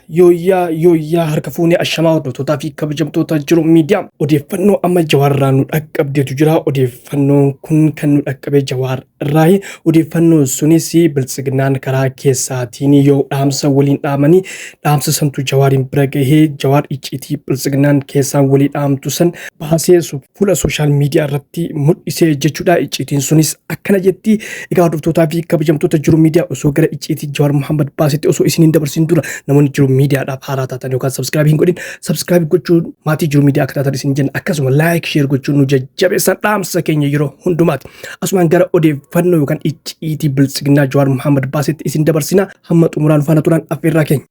Yooyyaa harka fuunee ashamaa hordoftoota fi kabajamtoota jiru miidiyaa odeeffannoo amma Jawaarraa nu dhaqqabdeetu jira. Odeeffannoon kun kan nu dhaqqabe Jawaarraa. Odeeffannoo sunis biltsignaan karaa keessaatiin yoo dhaamsa waliin dhaamanii dhaamsa santu Jawaariin bira gahee Jawaar icciitii biltsignaan keessaan walii dhaamtu san baasee fuula sooshaal miidiyaa irratti mul'isee jechuudha. Icciitiin sunis akkana jetti. Egaa hordoftootaa fi kabajamtoota jiru miidiyaa osoo gara icciitii Jawaar Muhammad baasetti osoo isiniin dabarsin dura namoonni jiru miidiyaadhaaf haaraa taatan yookaan subscribe hin godhin subscribe gochuun maatii jiru miidiyaa akka taatan isin jenna. Akkasuma like share gochuun nu jajjabeessan dhaamsa keenya yeroo hundumaati. Asumaan gara odeeffannoo yookaan icciitii biltsignaa Jawaar Muhammad baasetti isin dabarsina. Hamma xumuraan faana turan affeerraa keenya.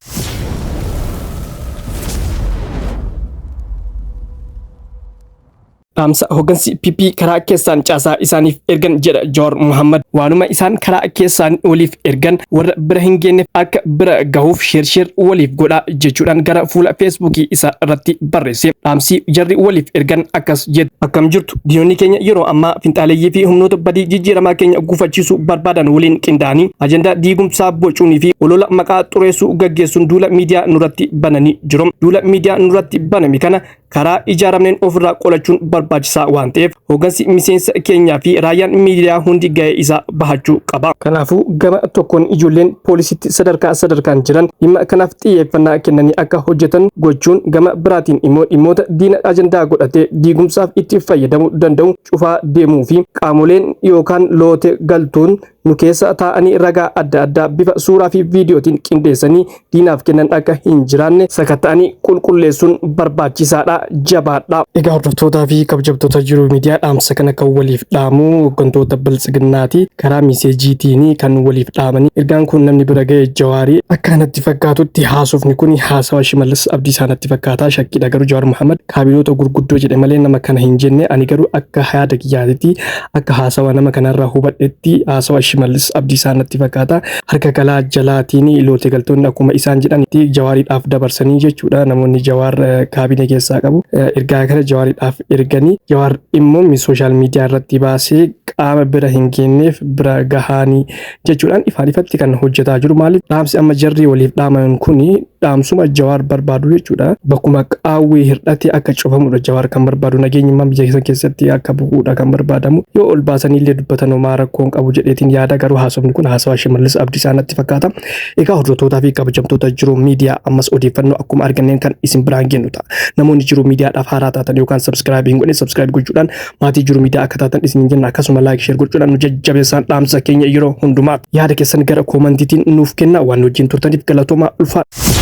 Dhaamsa hoggansi PP karaa keessaan caasaa isaaniif ergan jedha Jawaar Muhammad. Waanuma isaan karaa keessaan waliif ergan warra bira hin geenyeef akka bira gahuuf share waliif godhaa jechuudhaan gara fuula Facebookii isaa irratti barreesse. Dhaamsi jarri waliif ergan akkas jedhu. Akkam jirtu diinonni keenya yeroo ammaa finxaaleeyyii fi humnoota badii jijjiiramaa keenya gufachiisuu barbaadan waliin qindaa'anii ajandaa diigumsaa bocuunii fi olola maqaa xureessuu gaggeessuun duula miidiyaa nurratti bananii jiru. Duula miidiyaa nurratti baname kana karaa ijaaramneen ofirraa qolachuun barbaachisaa waan ta'eef hoggansi miseensa keenyaa fi raayyaan miidiyaa hundi gahee isaa bahachuu qaba. Kanaafuu gama tokkoon ijoolleen poolisiitti sadarkaan jiran dhimma kanaaf xiyyeeffannaa kennanii akka hojjetan gochuun gama biraatiin immoo dhimmoota diina ajandaa godhatee diigumsaaf itti fayyadamuu danda'u cufaa deemuu fi qaamoleen yookaan loote galtuun nu keessa taa'anii ragaa adda addaa bifa suuraa fi viidiyootiin qindeessanii diinaaf kennan akka hin jiraanne sakatta'anii qulqulleessuun barbaachisaadha. Jabaadha. Egaa hordoftootaa fi kabajamtoota jiru miidiyaa dhaamsa kana kan waliif dhaamu hoggantoota biltsignaati karaa miseejiitiin kan waliif dhaamanii ergaan kun namni bira ga'e Jawaarii akka natti fakkaatutti haasofni kun haasawa Shimallis Abdiisaa natti fakkaata. Shakkiidha garuu Jawaar Muhammad kaabinoota gurguddoo jedhe malee nama kana hin jenne. Ani garuu akka yaada kiyyaatitti akka haasawa nama kanarraa hubadhetti haasawa Shimallis Abdiisaa natti fakkaata. Harka kalaa jalaatiin loote galtoonni akkuma isaan jedhanitti Jawaariidhaaf dabarsanii jechuudha. Namoonni Jawaar kaabinee keessaa qabu ergaa kana Jawaariidhaaf erganii Jawaar immoo sooshaal miidiyaa irratti baasee qaama bira hin geenyeef bira gahaanii jechuudhaan ifatti kan hojjetaa jiru. Maaliif dhaamsi amma jarri waliif dhaaman kuni dhaamsuma Jawaar barbaadu jechuudha. Bakkuma qaawwee hirdhate akka cufamudha Jawaar kan barbaadu. Nageenyummaa biyya keessatti akka bu'uudha kan barbaadamu. Yoo ol baasanii illee dubbatan homaa rakkoon qabu jedheetiin yaada. Garuu haasofni kun haasawa Shimallis Abdiisaa natti fakkaata. Egaa hordoftootaa fi kabajamtoota jiru miidiyaa ammas odeeffannoo akkuma arganneen kan isin biraan gennu ta'a. Namoonni jiru miidiyaadhaaf haaraa taatan yookaan subscribe hin godhin subscribe gochuudhaan maatii jiru miidiyaa akka taatan isin jenna. Akkasuma like share gochuudhaan nu jajjabeessan dhaamsa keenya yeroo hundumaa yaada keessan gara koomantiitiin nuuf kenna. Waan wajjin turtaniif galatoomaa ulfaadha.